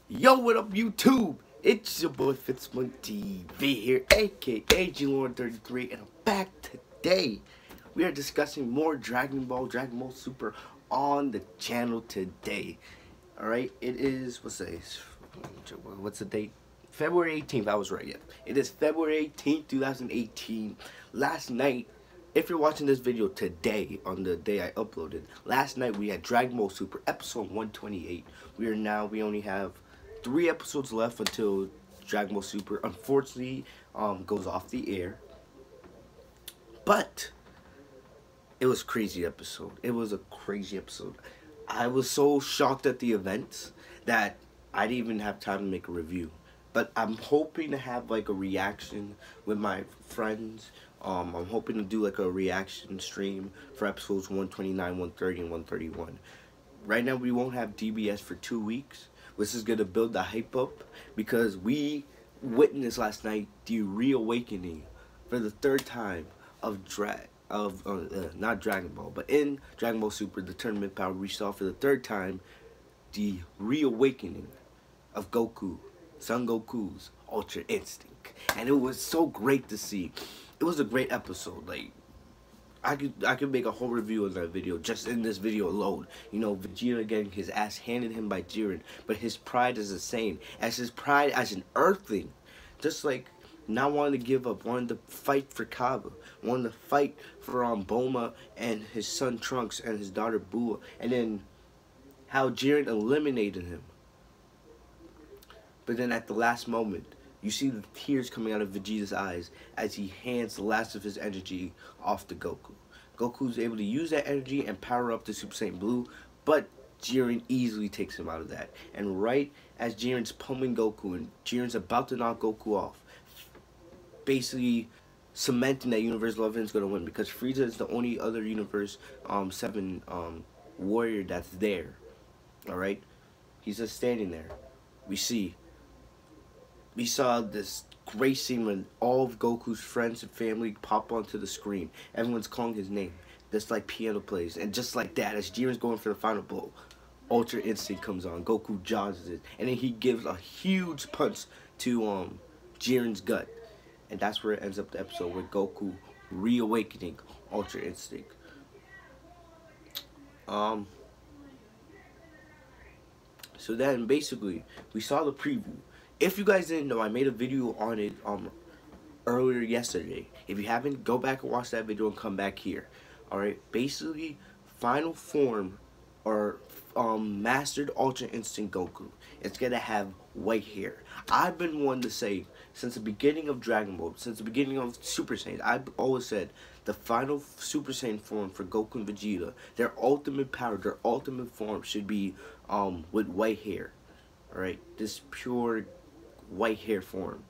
Yo, what up, YouTube? It's your boy Fitzman TV here, aka G-Lord33, and I'm back today. We are discussing more Dragon Ball Super on the channel today. Alright, it is, what's the date? February 18th, I was right, yeah. It is February 18th, 2018. Last night, if you're watching this video today, on the day I uploaded, last night we had Dragon Ball Super episode 128. We only have 3 episodes left until Dragon Ball Super unfortunately goes off the air. But it was a crazy episode. It was a crazy episode. I was so shocked at the events that I didn't even have time to make a review. But I'm hoping to have like a reaction with my friends. I'm hoping to do like a reaction stream for episodes 129, 130, and 131. Right now we won't have DBS for 2 weeks. This is going to build the hype up because we witnessed last night the reawakening for the 3rd time of not Dragon Ball, but in Dragon Ball Super, the tournament power, we saw for the 3rd time the reawakening of Goku, Son Goku's Ultra Instinct, and it was so great to see. It was a great episode. Like, I could make a whole review of that video just in this video alone. You know, Vegeta getting his ass handed him by Jiren, but his pride is the same as his pride as an Earthling. Just like not wanting to give up, wanting to fight for Kaba, wanting to fight for Bulma and his son Trunks and his daughter Bua, and then how Jiren eliminated him. But then at the last moment, you see the tears coming out of Vegeta's eyes as he hands the last of his energy off to Goku. Goku's able to use that energy and power up to Super Saiyan Blue, but Jiren easily takes him out of that. And right as Jiren's pummeling Goku and Jiren's about to knock Goku off, basically cementing that Universe 11 is going to win, because Frieza is the only other Universe 7 warrior that's there. Alright? He's just standing there. We saw this great scene when all of Goku's friends and family pop onto the screen. Everyone's calling his name. Just like piano plays. And just like that, as Jiren's going for the final blow, Ultra Instinct comes on. Goku dodges it. And then he gives a huge punch to Jiren's gut. And that's where it ends up the episode, with Goku reawakening Ultra Instinct. So then, basically, we saw the preview. If you guys didn't know, I made a video on it earlier yesterday. If you haven't, go back and watch that video and come back here. Alright, basically, final form or mastered Ultra Instinct Goku, it's gonna have white hair. I've been one to say, since the beginning of Dragon Ball, since the beginning of Super Saiyan, I've always said the final Super Saiyan form for Goku and Vegeta, their ultimate power, their ultimate form should be with white hair. Alright, this pure white hair form.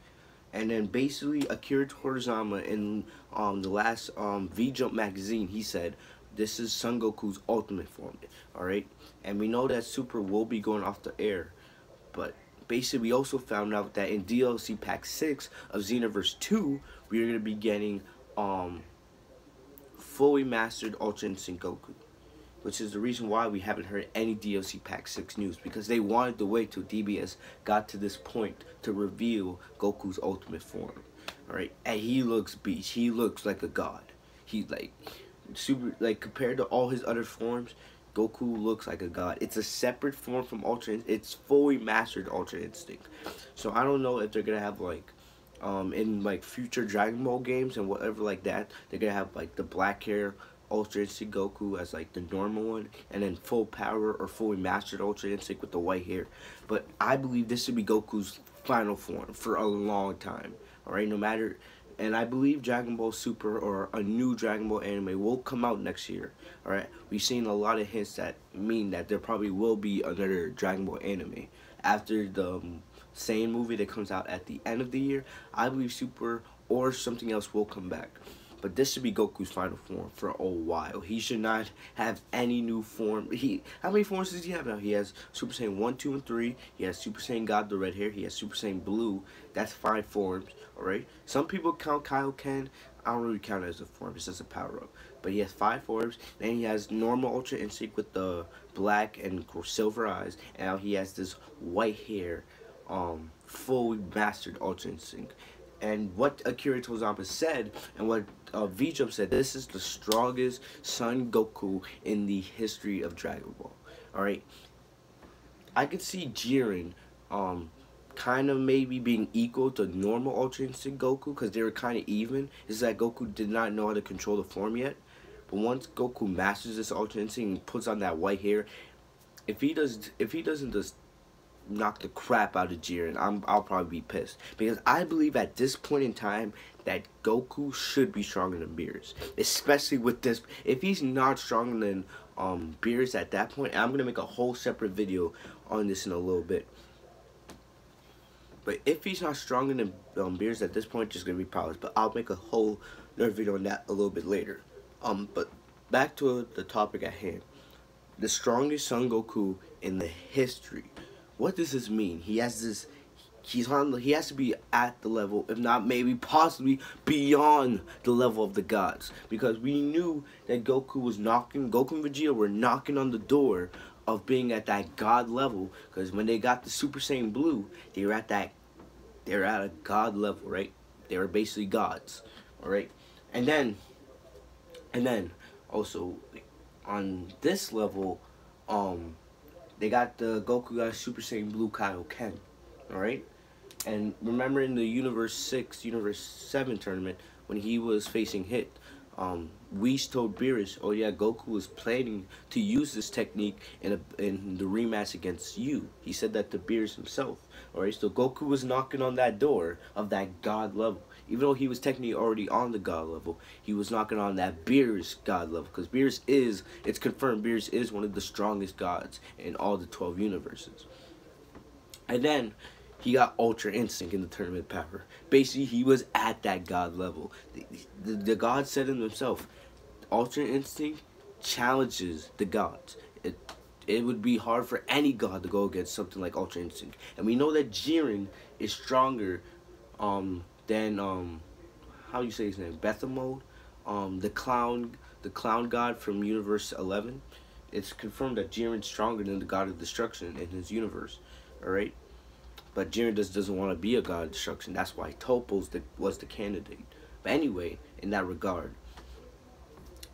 And then basically Akira Toriyama in the last V-Jump magazine, he said this is Son Goku's ultimate form. Alright, and we know that Super will be going off the air, but basically we also found out that in DLC Pack 6 of Xenoverse 2, we are going to be getting fully mastered Ultra Instinct Goku, which is the reason why we haven't heard any DLC Pack 6 news, because they wanted to wait till DBS got to this point to reveal Goku's ultimate form. Alright, and he looks beast. He looks like a god. He's like super, like compared to all his other forms, Goku looks like a god. It's a separate form from Ultra Instinct. It's fully mastered Ultra Instinct. So I don't know if they're gonna have like in like future Dragon Ball games and whatever like that, they're gonna have like the black hair Ultra Instinct Goku as like the normal one, and then full power or fully mastered Ultra Instinct with the white hair. But I believe this should be Goku's final form for a long time. Alright, no matter, and I believe Dragon Ball Super or a new Dragon Ball anime will come out next year. Alright, we've seen a lot of hints that mean that there probably will be another Dragon Ball anime after the Saiyan movie that comes out at the end of the year. I believe Super or something else will come back. But this should be Goku's final form for a while. He should not have any new form. How many forms does he have now? He has Super Saiyan 1, 2, and 3. He has Super Saiyan God, the red hair. He has Super Saiyan Blue. That's 5 forms, alright? Some people count Kaioken. I don't really count it as a form. It's just a power up. But he has 5 forms. Then he has normal Ultra Instinct with the black and silver eyes. And now he has this white hair, fully mastered Ultra Instinct. And what Akira Toriyama said, and what V-Jump said, this is the strongest Son Goku in the history of Dragon Ball. Alright? I could see Jiren, kind of maybe being equal to normal Ultra Instinct Goku, because they were kind of even. Is that Goku did not know how to control the form yet. But once Goku masters this Ultra Instinct and puts on that white hair, if he doesn't just knock the crap out of Jiren, I'll probably be pissed, because I believe at this point in time that Goku should be stronger than Beerus, especially with this. If he's not stronger than Beerus at that point, I'm gonna make a whole separate video on this in a little bit. But if he's not stronger than Beerus at this point, just gonna be powerless. But I'll make a whole another video on that a little bit later. But back to the topic at hand. The strongest Son Goku in the history. What does this mean? He has this. He has to be at the level, if not maybe possibly beyond the level of the gods, because we knew that Goku and Vegeta were knocking on the door of being at that god level, because when they got the Super Saiyan Blue, they were at a god level, right? They were basically gods, all right? And then also on this level, they got the Goku got Super Saiyan Blue Kaioken, all right? And remember in the Universe 6, Universe 7 tournament, when he was facing Hit, Whis told Beerus, oh yeah, Goku was planning to use this technique in the rematch against you. He said that to Beerus himself. Alright, so Goku was knocking on that door of that god level. Even though he was technically already on the god level, he was knocking on that Beerus god level. Because Beerus is, it's confirmed, Beerus is one of the strongest gods in all the 12 universes. And then he got Ultra Instinct in the tournament power. Basically, he was at that god level. The god said in himself, Ultra Instinct challenges the gods. It would be hard for any god to go against something like Ultra Instinct. And we know that Jiren is stronger than how do you say his name? Bethamode, the clown god from Universe 11. It's confirmed that Jiren's stronger than the god of destruction in his universe. Alright? But Jiren doesn't want to be a god of destruction. That's why Toppo was the candidate. But anyway, in that regard.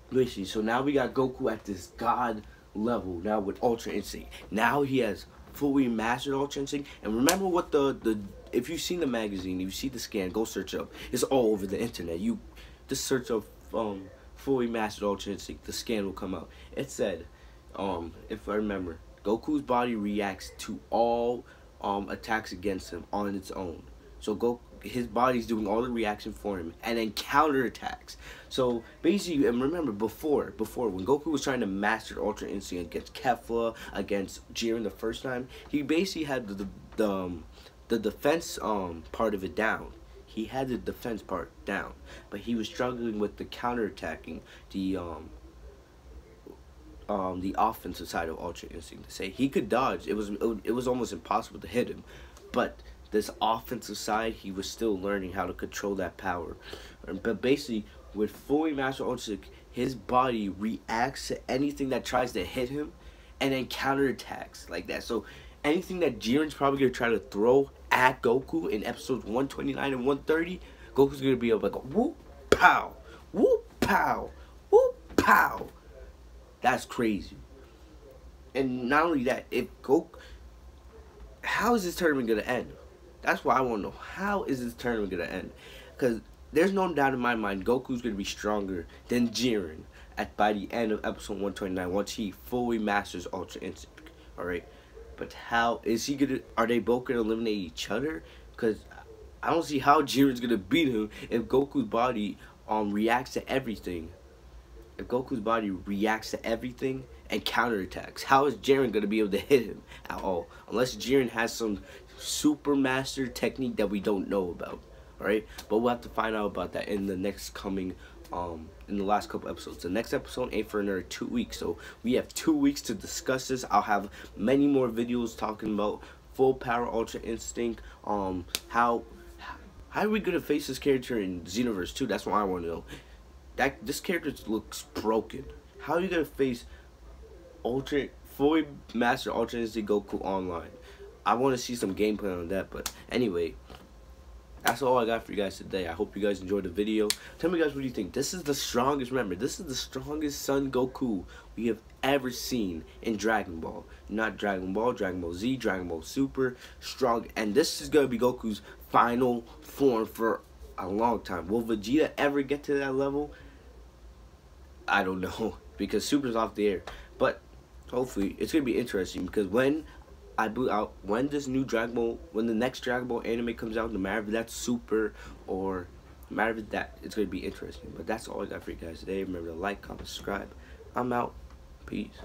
Basically, so now we got Goku at this god level now with Ultra Instinct. Now he has fully mastered Ultra Instinct. And remember what if you've seen the magazine, if you see the scan, go search up. It's all over the internet. You just search up fully mastered Ultra Instinct. The scan will come out. It said, if I remember, Goku's body reacts to all attacks against him on its own. So his body's doing all the reaction for him, and then counter attacks. So basically, and remember before when Goku was trying to master Ultra Instinct against Kefla, against Jiren the first time, he basically had the defense part of it down. He had the defense part down, but he was struggling with the counter attacking, the offensive side of Ultra Instinct. To say he could dodge, it was almost impossible to hit him, but this offensive side, he was still learning how to control that power. But basically, with fully mastered Ultra Instinct, his body reacts to anything that tries to hit him, and then counterattacks like that. So anything that Jiren's probably gonna try to throw at Goku in episodes 129 and 130, Goku's gonna be able to go whoop pow, whoop pow, whoop pow. That's crazy. And not only that, if Goku, how is this tournament gonna end? That's what I want to know. How is this tournament gonna end? Because there's no doubt in my mind Goku's gonna be stronger than Jiren by the end of episode 129 once he fully masters Ultra Instinct. All right, but how is he gonna? Are they both gonna eliminate each other? Because I don't see how Jiren's gonna beat him if Goku's body reacts to everything. If Goku's body reacts to everything and counterattacks, how is Jiren gonna be able to hit him at all? Unless Jiren has some super master technique that we don't know about. Alright? But we'll have to find out about that in the next coming in the last couple episodes. The next episode ain't for another 2 weeks, so we have 2 weeks to discuss this. I'll have many more videos talking about full power Ultra Instinct, how How are we gonna face this character in Xenoverse 2? That's what I want to know. This character looks broken. How are you gonna face fully master Ultra Instinct Goku online? I want to see some gameplay on that. But anyway, that's all I got for you guys today. I hope you guys enjoyed the video. Tell me guys what you think. This is the strongest, remember, this is the strongest Son Goku we have ever seen in Dragon Ball. Not Dragon Ball, Dragon Ball Z, Dragon Ball Super, strong. And this is going to be Goku's final form for a long time. Will Vegeta ever get to that level? I don't know, because Super's off the air. But hopefully, it's going to be interesting, because when this new Dragon Ball, when the next Dragon Ball anime comes out, no matter if that's Super or no matter if that, it's going to be interesting. But that's all I got for you guys today. Remember to like, comment, subscribe. I'm out. Peace.